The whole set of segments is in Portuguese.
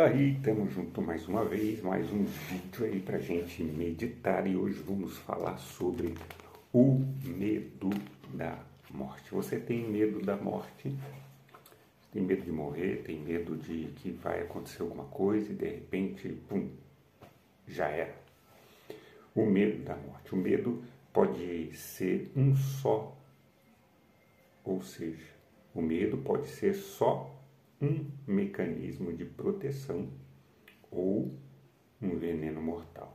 Aí, estamos juntos mais uma vez, mais um vídeo aí pra gente meditar e hoje vamos falar sobre o medo da morte. Você tem medo da morte? Tem medo de morrer? Tem medo de que vai acontecer alguma coisa e de repente, pum, já era. O medo da morte. O medo pode ser um só, ou seja, o medo pode ser só um mecanismo de proteção ou um veneno mortal.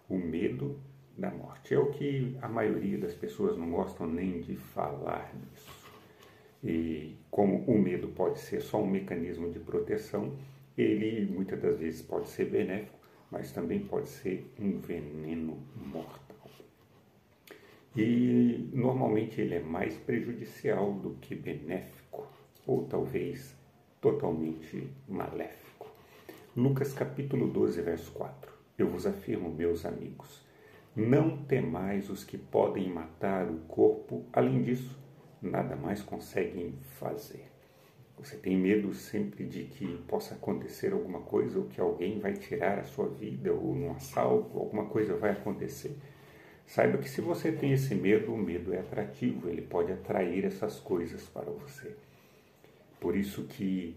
O medo da morte é o que a maioria das pessoas não gostam nem de falar nisso. E como o medo pode ser só um mecanismo de proteção, ele muitas das vezes pode ser benéfico, mas também pode ser um veneno mortal. E normalmente ele é mais prejudicial do que benéfico, ou talvez totalmente maléfico. Lucas capítulo 12, verso 4. Eu vos afirmo, meus amigos, não temais os que podem matar o corpo, além disso, nada mais conseguem fazer. Você tem medo sempre de que possa acontecer alguma coisa, ou que alguém vai tirar a sua vida, ou num assalto, alguma coisa vai acontecer. Saiba que se você tem esse medo, o medo é atrativo, ele pode atrair essas coisas para você. Por isso que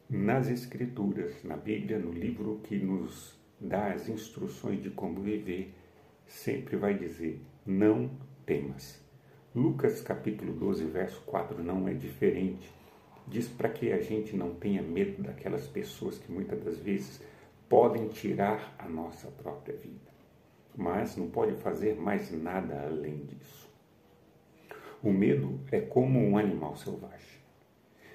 nas Escrituras, na Bíblia, no livro que nos dá as instruções de como viver, sempre vai dizer, não temas. Lucas capítulo 12, verso 4 não é diferente. Diz para que a gente não tenha medo daquelas pessoas que muitas das vezes podem tirar a nossa própria vida. Mas não pode fazer mais nada além disso. O medo é como um animal selvagem.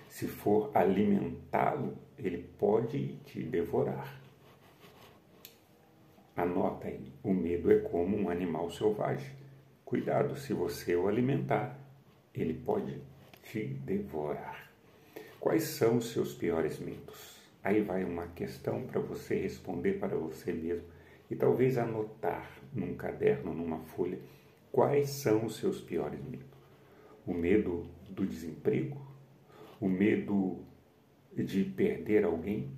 Se for alimentá-lo, ele pode te devorar. Anota aí, o medo é como um animal selvagem. Cuidado, se você o alimentar, ele pode te devorar. Quais são os seus piores medos? Aí vai uma questão para você responder para você mesmo e talvez anotar num caderno, numa folha, quais são os seus piores medos. O medo do desemprego? O medo de perder alguém,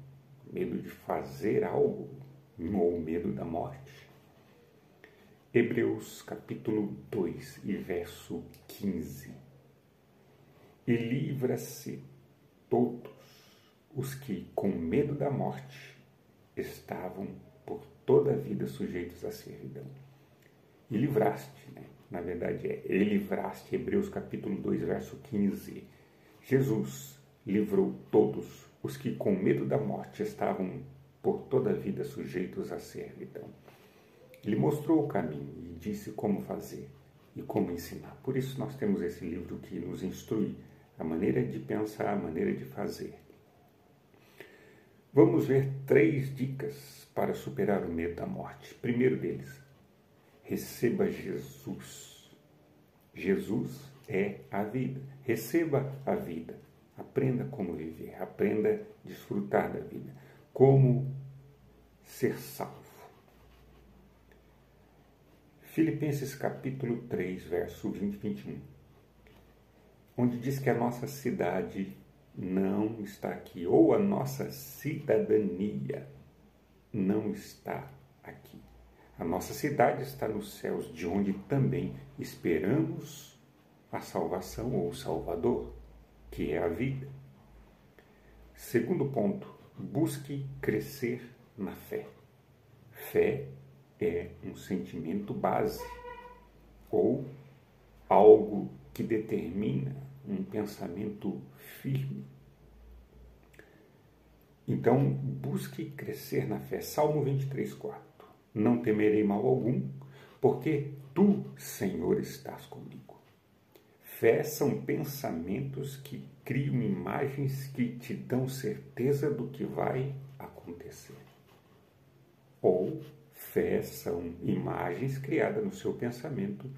medo de fazer algo, ou o medo da morte. Hebreus capítulo 2 e verso 15. E livra-se todos os que com medo da morte estavam por toda a vida sujeitos à servidão. E livraste, né? Na verdade e livraste, Hebreus capítulo 2, verso 15. Jesus livrou todos os que com medo da morte estavam por toda a vida sujeitos à servidão. Ele mostrou o caminho e disse como fazer e como ensinar. Por isso nós temos esse livro que nos instrui a maneira de pensar, a maneira de fazer. Vamos ver 3 dicas para superar o medo da morte. Primeiro deles, receba Jesus. Jesus é a vida. Receba a vida. Aprenda como viver. Aprenda a desfrutar da vida. Como ser salvo. Filipenses capítulo 3, verso 20 e 21. Onde diz que a nossa cidade não está aqui. Ou a nossa cidadania não está aqui. A nossa cidade está nos céus, de onde também esperamos a salvação ou o Salvador, que é a vida. Segundo ponto, busque crescer na fé. Fé é um sentimento base, ou algo que determina um pensamento firme. Então, busque crescer na fé. Salmo 23, 4. Não temerei mal algum, porque tu, Senhor, estás comigo. Fé são pensamentos que criam imagens que te dão certeza do que vai acontecer. Ou fé são imagens criadas no seu pensamento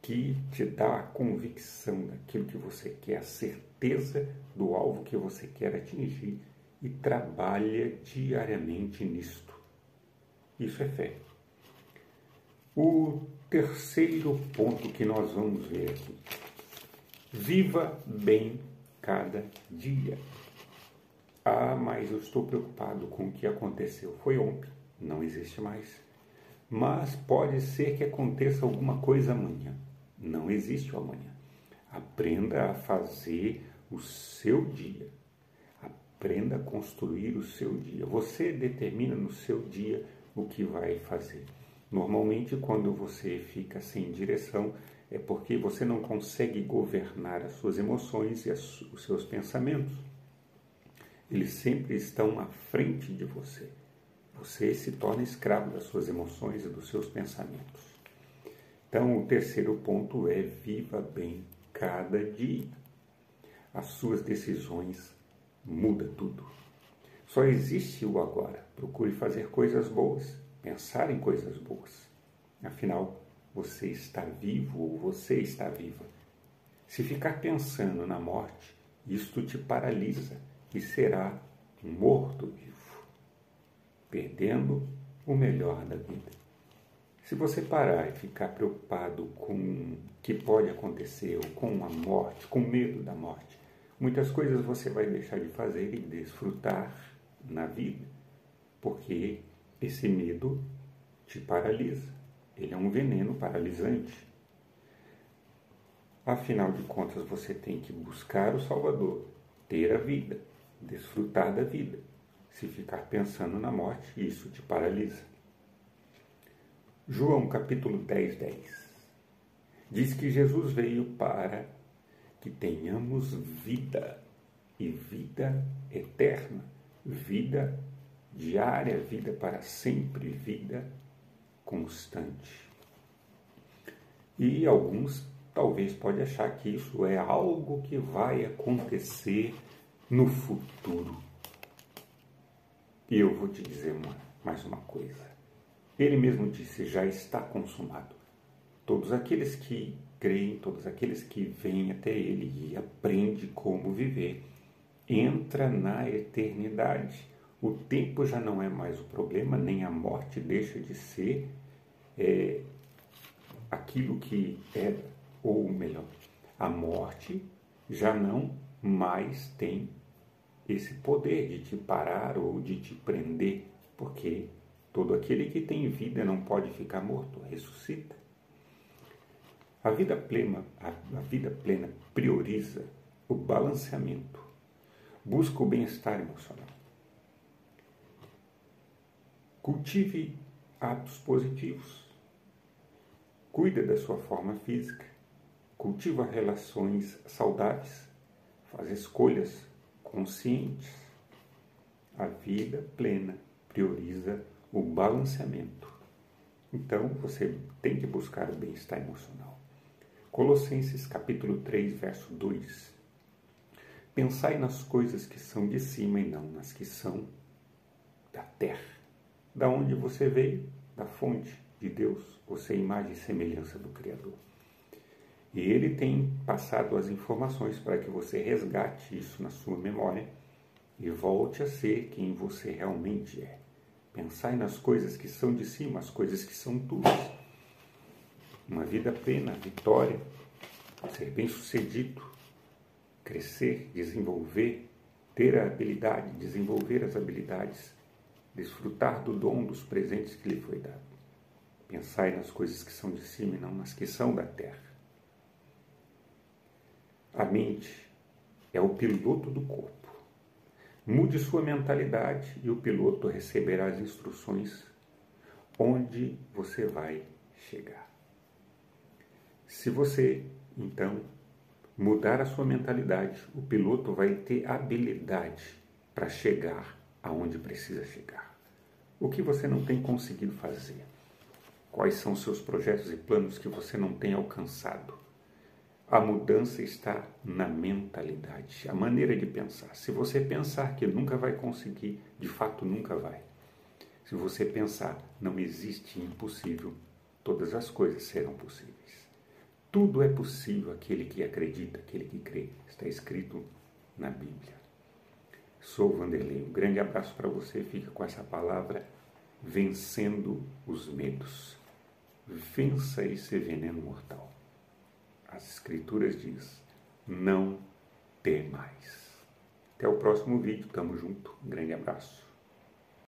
que te dá a convicção daquilo que você quer, a certeza do alvo que você quer atingir e trabalha diariamente nisto. Isso é fé. O terceiro ponto que nós vamos ver aqui. Viva bem cada dia. Ah, mas eu estou preocupado com o que aconteceu. Foi ontem, não existe mais. Mas pode ser que aconteça alguma coisa amanhã. Não existe o amanhã. Aprenda a fazer o seu dia. Aprenda a construir o seu dia. Você determina no seu dia o que vai fazer. Normalmente, quando você fica sem direção, é porque você não consegue governar as suas emoções e os seus pensamentos. Eles sempre estão à frente de você. Você se torna escravo das suas emoções e dos seus pensamentos. Então, o terceiro ponto é: viva bem cada dia. As suas decisões mudam tudo. Só existe o agora. Procure fazer coisas boas, pensar em coisas boas. Afinal, você está vivo ou você está viva. Se ficar pensando na morte, isto te paralisa e será um morto-vivo, perdendo o melhor da vida. Se você parar e ficar preocupado com o que pode acontecer, ou com a morte, com medo da morte, muitas coisas você vai deixar de fazer e desfrutar na vida, porque esse medo te paralisa. Ele é um veneno paralisante. Afinal de contas, você tem que buscar o Salvador, ter a vida, desfrutar da vida. Se ficar pensando na morte, isso te paralisa. João capítulo 10:10 diz que Jesus veio para que tenhamos vida, e vida eterna, vida diária, vida para sempre, vida constante. E alguns talvez podem achar que isso é algo que vai acontecer no futuro. E eu vou te dizer mais uma coisa. Ele mesmo disse: já está consumado. Todos aqueles que creem, todos aqueles que vêm até Ele e aprendem como viver, entra na eternidade. O tempo já não é mais o problema, nem a morte deixa de ser aquilo que era, ou melhor, a morte já não mais tem esse poder de te parar ou de te prender, porque todo aquele que tem vida não pode ficar morto, ressuscita. A vida plena prioriza o balanceamento, busca o bem-estar emocional. Cultive hábitos positivos, cuida da sua forma física, cultiva relações saudáveis, faz escolhas conscientes. A vida plena prioriza o balanceamento. Então, você tem que buscar o bem-estar emocional. Colossenses capítulo 3, verso 2. Pensai nas coisas que são de cima e não nas que são da terra. Da onde você veio? Da fonte de Deus. Você é imagem e semelhança do Criador. E Ele tem passado as informações para que você resgate isso na sua memória e volte a ser quem você realmente é. Pensai nas coisas que são de cima, as coisas que são tuas. Uma vida plena, vitória, ser bem-sucedido, crescer, desenvolver, ter a habilidade, desenvolver as habilidades, desfrutar do dom dos presentes que lhe foi dado. Pensai nas coisas que são de cima e não nas que são da terra. A mente é o piloto do corpo. Mude sua mentalidade e o piloto receberá as instruções onde você vai chegar. Se você, então, mudar a sua mentalidade, o piloto vai ter habilidade para chegar aonde precisa chegar. O que você não tem conseguido fazer? Quais são os seus projetos e planos que você não tem alcançado? A mudança está na mentalidade, a maneira de pensar. Se você pensar que nunca vai conseguir, de fato nunca vai. Se você pensar, não existe impossível, todas as coisas serão possíveis. Tudo é possível aquele que acredita, aquele que crê. Está escrito na Bíblia. Sou Vanderlei. Um grande abraço para você. Fica com essa palavra: vencendo os medos. Vença esse veneno mortal. As Escrituras diz: não temais. Até o próximo vídeo. Tamo junto. Um grande abraço.